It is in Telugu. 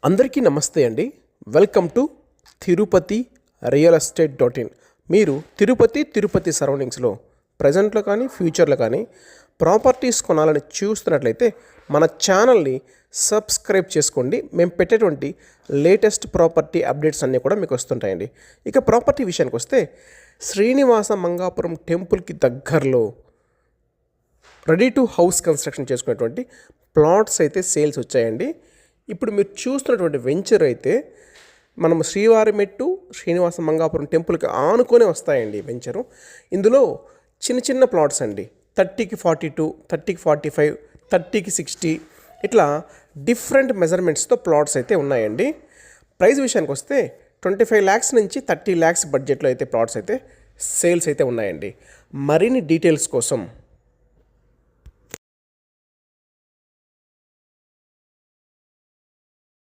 అందరికీ నమస్తే అండి. Welcome to Tirupati real estate .in. మీరు తిరుపతి సరౌండింగ్స్లో ప్రజెంట్లో కానీ ఫ్యూచర్లో కానీ ప్రాపర్టీస్ కొనాలని చూస్తున్నట్లయితే మన ఛానల్ని సబ్స్క్రైబ్ చేసుకోండి. మేము పెట్టేటువంటి లేటెస్ట్ ప్రాపర్టీ అప్డేట్స్ అన్నీ కూడా మీకు వస్తుంటాయండి. ఇక ప్రాపర్టీ విషయానికి వస్తే శ్రీనివాస మంగాపురం టెంపుల్కి దగ్గరలో రెడీ టు హౌస్ కన్స్ట్రక్షన్ చేసుకునేటువంటి ప్లాట్స్ అయితే సేల్స్ వచ్చాయండి. ఇప్పుడు మీరు చూస్తున్నటువంటి వెంచర్ అయితే మనం శ్రీవారిమెట్టు శ్రీనివాస మంగాపురం టెంపుల్కి ఆనుకొని వస్తాయండి వెంచరు. ఇందులో చిన్న చిన్న ప్లాట్స్ అండి, 30కి 42, 30కి 45, 30కి 60 ఇట్లా డిఫరెంట్ మెజర్మెంట్స్తో ప్లాట్స్ అయితే ఉన్నాయండి. ప్రైస్ విషయానికి వస్తే 25 lakhs నుంచి 30 lakhs బడ్జెట్లో అయితే ప్లాట్స్ అయితే సేల్స్ అయితే ఉన్నాయండి. మరిన్ని డీటెయిల్స్ కోసం